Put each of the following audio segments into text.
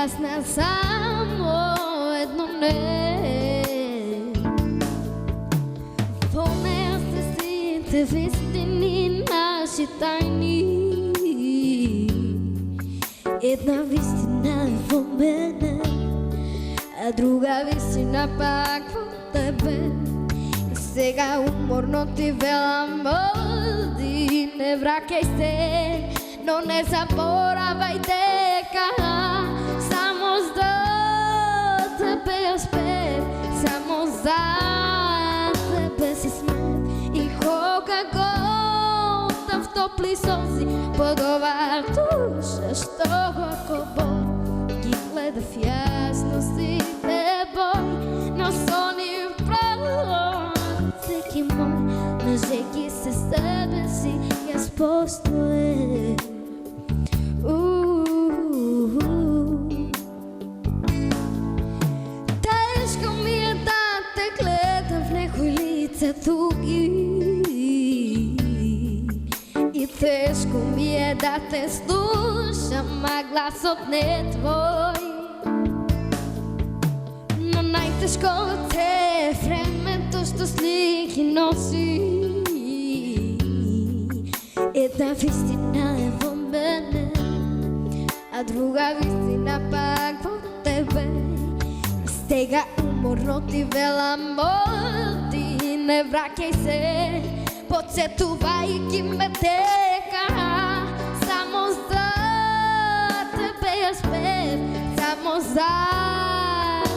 Ясна само едно не. В нея се скрите в истини наши тайни. Една вистина е в мене, а друга вистина пак в тебе. Сега уморно ти велам, мълди, не вракай се, но не заборавай дека само за тебе я спев, само за тебе се смех. И кога готам в топли сълзи под ова душа, що горко бол ги гледа в ясностите бой, но сони в пролет всеки мой, мъжейки се с тебе си, аз постоя. Тежко ми е да те гледам в некои лица туги, и тежко ми е да те слушам, а гласът не е твой. Но най-тежкото е времето, що слики носи. Една вистина е в мене, а друга вистина пак в тебе. Стега уморно ти велам, мълди, не вракай се, подсетувайки ме дека само за тебе я спев, само за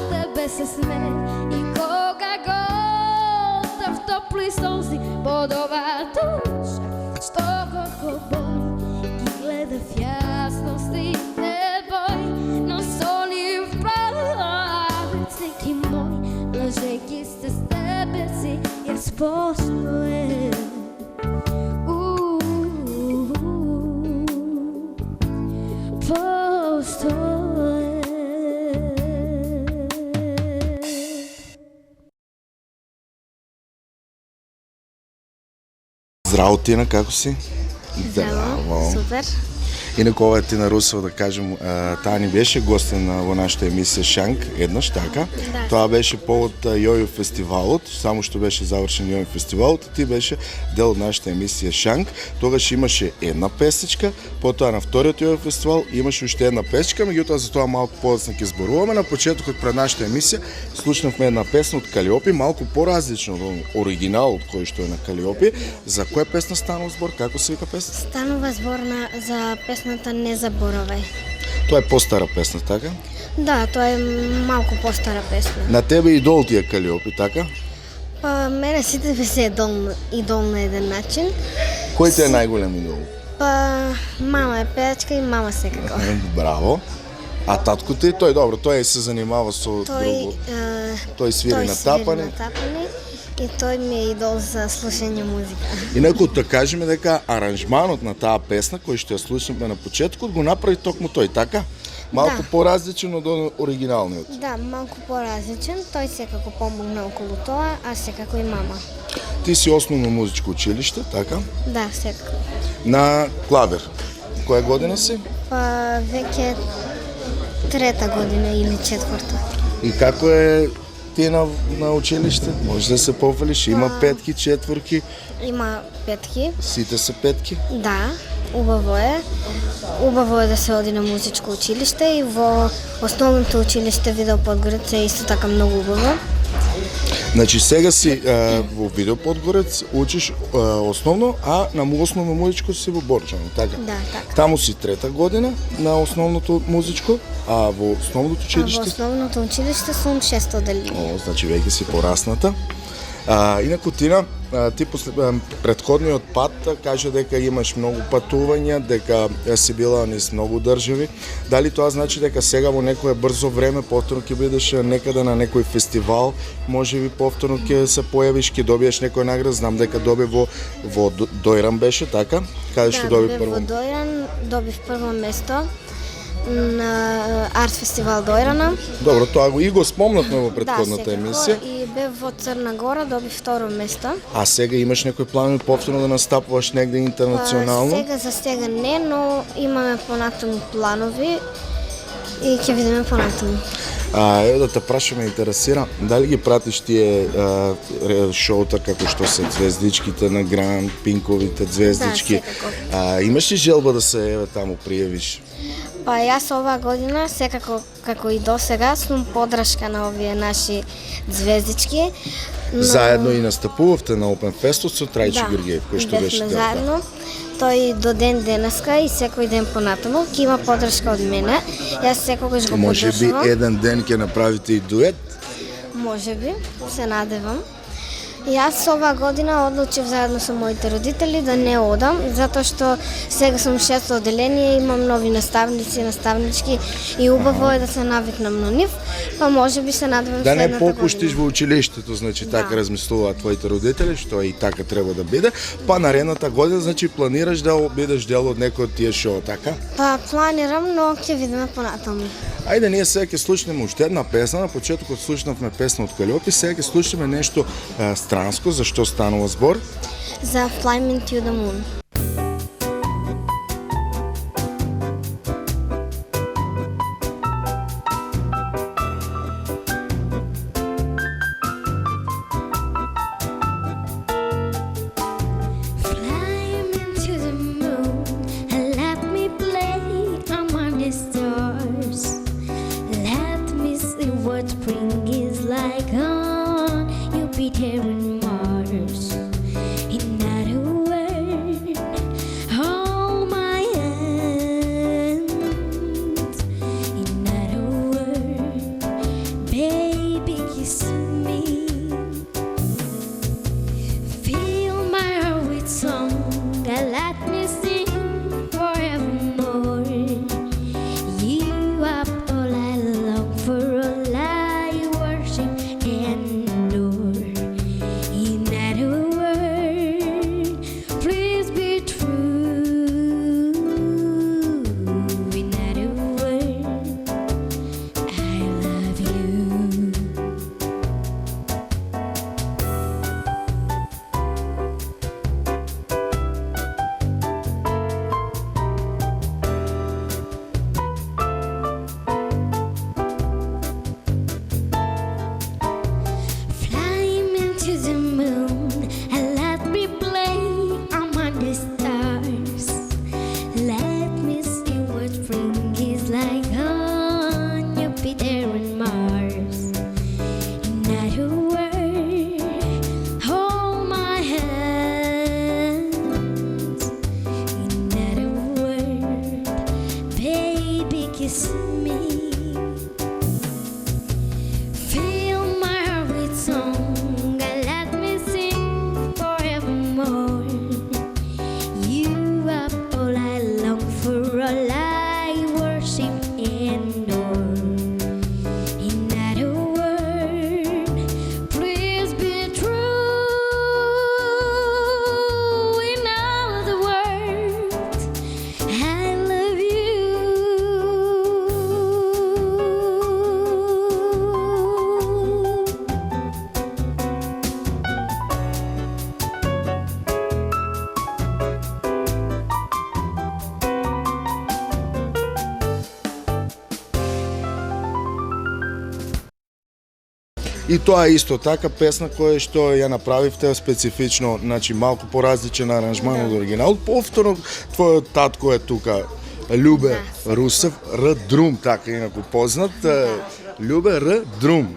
тебе се смех. И кога готам в топли сълзи под ова душа, що горко бол ги гледа в ясностите бой, но сони в пролет всеки мой, лъжейки се с тебе си, аз постоя. Здраво, Тина, како си? Здраво, супер. Инако ова е Тина Русева, да кажем, таа ни беше гостин во нашата емисија Шанк, еднаш, така? Да. Тоа беше повод Јојо фестивалот, само што беше завршен Јојо фестивалот, ти беше дел од нашата емисија Шанк. Тогаш имаше една песечка, потоа на вториот Јојо фестивал имаше уште една песечка, меѓутоа за тоа малку подоцна ќе зборуваме. На почетокот пред нашата емисија слушнавме една песна од Калиопи, малку поразлична од оригиналот кој што е на Калиопи. За која песна станува збор? Како се вика песна? Станува збор за песната Не заборавај. Тоа е постара песна, така? Да, тоа е малку постара песна. На тебе идол ти е Калиопи, така? Па мене сите ми се идол на еден начин. Кој ти е најголем идол? Па мама е пеачка и мама секако. Браво. А татко ти, тој добро, тој се занимава со друго. Тој свири на тапане. И тој ми е идол за слушање музика. Инаку да кажеме дека аранжманот на таа песна кој што ја слушнавме на почетокот го направи токму тој, така? Малку поразличен од оригиналниот. Да, малку поразличен. Тој секако помогна околу тоа, а секако и мама. Ти си основно музичко училиште, така? Да, секако. На клавир. Која година си? Па веќе трета година или четврта. И како е ти на училиште? Може да се пофалиш, има петки, четворки. Има петки. Сите се петки? Да, убаво е. Убаво е да се оди на музичко училиште и во основното училиште Видео Подгорец е исто така многу убаво. Значи сега си во Видео Подгорец учиш основно, а на основно музичко си во Борчано, така? Да, така. Таму си трета година на основното музичко, а во основното училиште? А во основното училиште сум шесто одделение. О, значи веќе си порасната. Инаку Тина, ти предходниот пат кажа дека имаш многу патувања, дека си била низ многу држави. Дали тоа значи дека сега во некое брзо време повторно ќе бидеш некаде на некој фестивал, можеби повторно ќе се појавиш, ќе добиеш некоја награда? Знам дека доби во Дојран беше, така? Каде што доби прво? Да, во Дојран добив прво место на Арт фестивал Дојрана. Добро, тоа го спомнавме во предходната емисија. И бев во Црна Гора, доби второ место. А сега имаш некои планови повторно да настапуваш негде интернационално? За сега не, но имаме понатаму планови. и ќе видиме понатаму. Ево да те прашаме, интересира, дали ги пратиш тие шоута како што се Звездичките на Гранд, Пинковите Звездички? Да, Имаш ли желба да се еве таму пријавиш? Па јас оваа година, секако како и досега, сум подршка на овие наши звездички. Но... Заедно и настапувавте на Open Fest со Трајчи Георгиев, кој што беше дел. Заедно. Тој до ден денеска и секој ден понатаму ќе има подршка од мене. Јас секогаш го Може би поддржувам. еден ден ќе направите и дует? Може би, се надевам. Јас оваа година одлучив заедно со моите родители да не одам, затоа што сега сум 6 одделение, имам нови наставници, наставнички и убаво е да се навикнам на нив, па може би се надевам Да не следната попуштиш година. во училиштето, значи така размислуваат твоите родители, што и така треба да биде, па наредната година значи планираш да бидеш дел од некој од тие шоу, така? Па планирам, но ќе видиме понатаму. Ајде ние сега ќе слушнеме уште една песна, на почетокот слушнавме песна од Калјопи, сега ќе слушнеме нешто странско, за што станува збор? За Fly Me to the Moon. И тоа е исто така песна која што ја направивте специфично, значи малку поразличен аранжман од оригинал. Повторно твојот татко е тука, Љубе Русев, Р. Друм, така инаку познат. Љубе Р. Друм.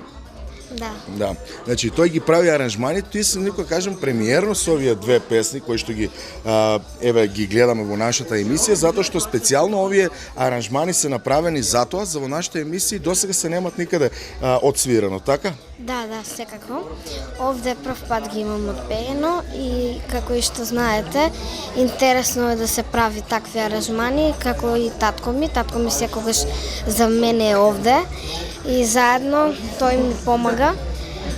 Да. Да. Значи тој ги прави аранжмани, ти се некој кажем премиерно со овие две песни кои што ги еве ги гледаме во нашата емисија, затоа што специјално овие аранжмани се направени затоа за во нашата емисија досега се немат никаде отсвирано, така? Да, секако. Овде прв пат ги имам отпеено и како и што знаете, интересно е да се прави такви аранжмани, како и татко ми секогаш за мене е овде и заедно тој ми помага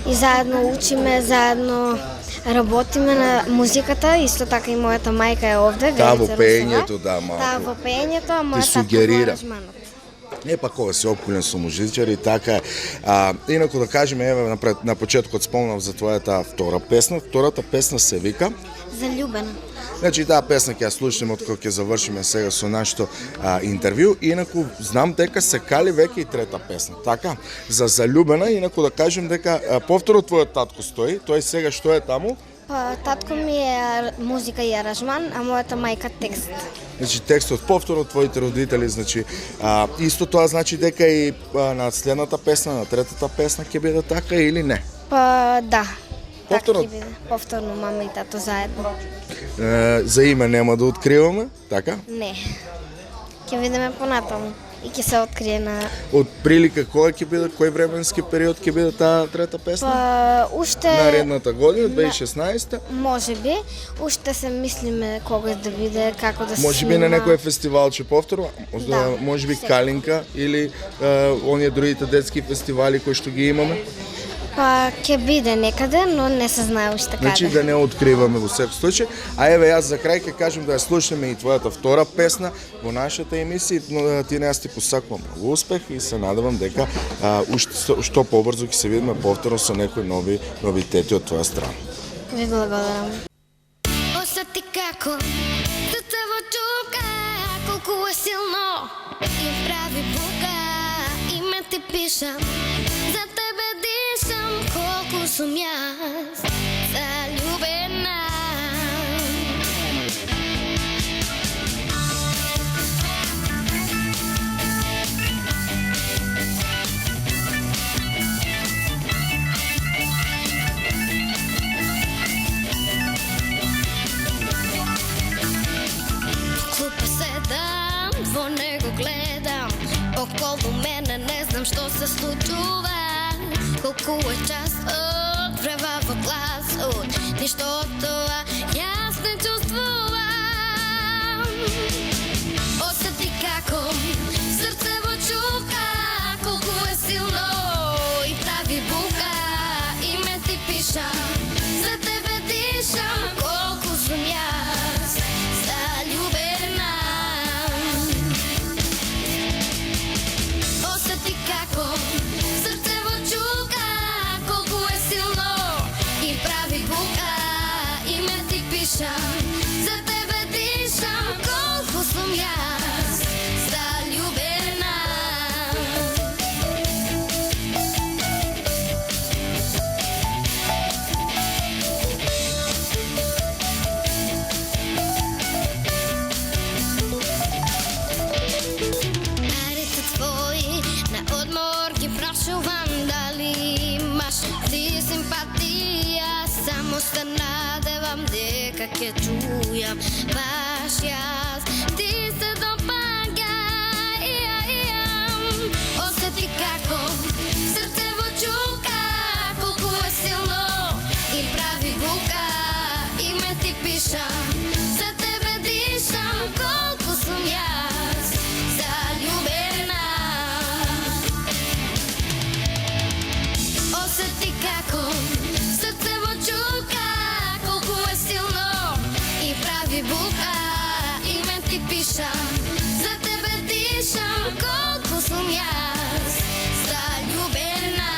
и заедно учиме, заедно работиме на музиката, исто така и мојата мајка е овде. Таа во пеењето, да, малку. Таа во пеењето, а мојата сугерира. татко во аранжманот. па кога си опкулен со музичар и така е. Инаку да кажеме, еве на почетокот спомнав за твојата втора песна. Втората песна се вика Заљубена. Значи, таа песна ќе ја слушнеме откога ќе завршиме сега со нашето интервју. Инаку, знам дека се кали веќе и трета песна, така? За Заљубена, инаку да кажем дека повторно твојот татко стои, тој сега што е таму? Па, татко ми е музика и аранжман, а мојата мајка текст. Значи, текстот повторно твоите родители, значи, исто тоа значи дека и на следната песна, на третата песна ќе биде така или не? Па, да. Повторно? Така ќе биде. Повторно мама и тато заедно. За име нема да откриваме, така? Не. Ќе видиме понатаму и ќе се открие на... Од прилика кога ќе биде, кој временски период ќе биде таа трета песна? Па, уште... Наредната година, 2016? Може би. Уште се мислиме кога да биде, како да се Може би на некој фестивалче повторно? Да, Може би секој. Калинка или оние другите детски фестивали кои што ги имаме? Па, ќе биде некаде, но не се знае уште каде. Значи да не откриваме во секој случај. А еве јас за крај ќе кажем да ја слушнеме и твојата втора песна во нашата емисија. Ти не, јас ти посакувам многу успех и се надевам дека што побрзо ќе се видиме повторно со некои нови новитети од твоја страна. Ви благодарам. Осети како срцево чука, колку е силно и прави бука. Име ти пишам, за тебе дишам, колку сум јас заљубена. Клупа седам, во него гледам, околу мене не знам што се случува. Колку е часот, врева во гласот, ништо од тоа јас не чувствувам. Осети како срцево чука, колку е силно и прави бука. Име ти пишам, за тебе дишам, колку сум јас заљубена. Осети како срцево чука, колку е силно и прави бука. Име ти пишам, за тебе дишам, колку сум јас заљубена. Парите твои на одмор ги прашувам, дали имаш ти симпатија. Само се надевам дека ќе чујам баш јас. Ти се допаѓај, осети како срцево чука, колку е силно и прави бука. Име ти пишам, за тебе дишам, колку сум јас заљубена. Осети како срцево чука, колку е силно и прави бука. Име ти пишам, за тебе дишам, колку сум јас заљубена.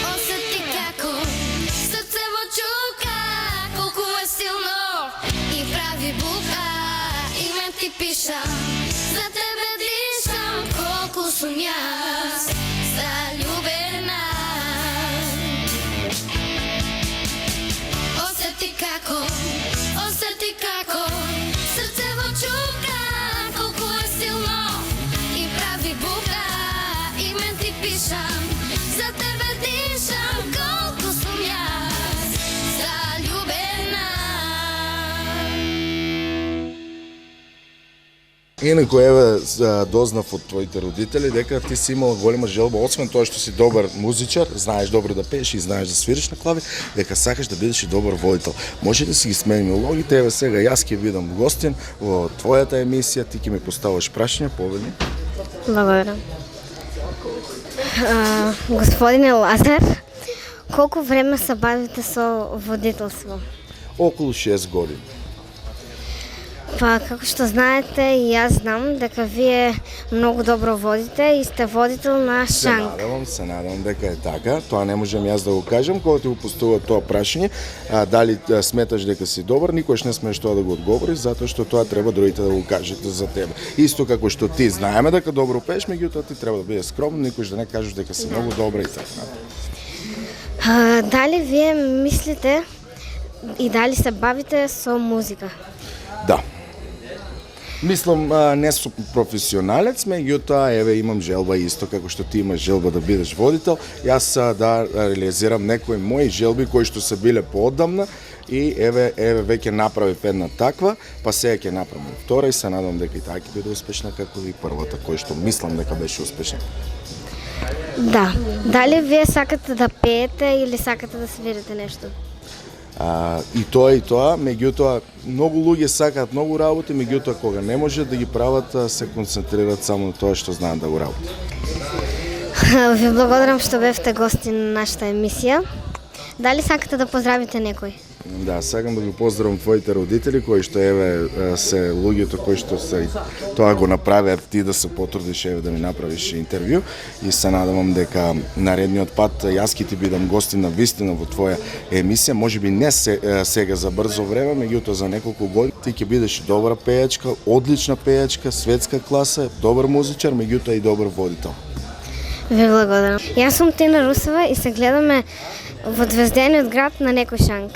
Осети како срцево чука, колку е силно и прави бука. Име ти пишам, за тебе дишам, колку сум јас заљубена. Осети како срцево чука, колку е силно и прави бука. Име ти пишам, за тебе дишам, колку сум јас заљубена. Инаку еве дознав од твоите родители дека ти си имала голема желба, освен тоа што си добар музичар, знаеш добро да пееш и знаеш да свириш на клави, дека сакаш да бидеш и добар водител. Може да си ги смениме улогите, еве сега јас ќе бидам гостин во твојата емисија, ти ќе ми поставаш прашања, повели. Благодарам. Господине Лазар, колку време се бавите со водителство? Околу 6 години. Па, како што знаете, и јас знам дека вие многу добро водите и сте водител на Шанк. Се надевам дека е така. Тоа не можам јас да го кажам, кога ти го постува тоа прашање, дали сметаш дека си добар, никош не смееш тоа да го одговориш, затоа што тоа треба другите да го кажат за тебе. Исто како што ти знаеме дека добро пееш, меѓутоа ти треба да бидеш скромен, никош да не кажеш дека си многу добра и така. Дали вие мислите и дали се бавите со музика? Да. Мислам, не сум професионалец, меѓутоа, еве, имам желба исто како што ти имаш желба да бидеш водител, јас да реализирам некои мои желби кои што се биле поодамна и еве веќе направив една таква, па сега ќе направам втора и се надам дека и таа ќе биде успешна како и првата, кој што мислам дека беше успешна. Да. Дали вие сакате да пеете или сакате да свирите нешто? И тоа, меѓутоа, многу луѓе сакаат многу работи, меѓутоа кога не може да ги прават, се концентрираат само на тоа што знаат да го работат. Ви благодарам што бевте гости на нашата емисија. Дали сакате да поздравите некој? Да, сакам да го поздравам твоите родители кои што еве се луѓето кои што се тоа го направиат ти да се потрудиш еве да ми направиш интервју и се надевам дека наредниот пат јас ќе ти бидам гостин на вистина во твоја емисија, можеби не сега за брзо време, меѓутоа за неколку години ти ќе бидеш добра пејачка, одлична пејачка, светска класа, добар музичар, меѓутоа и добар водител. Ви благодарам. Јас сум Тина Русева и се гледаме во Звездениот град на некој Шанк.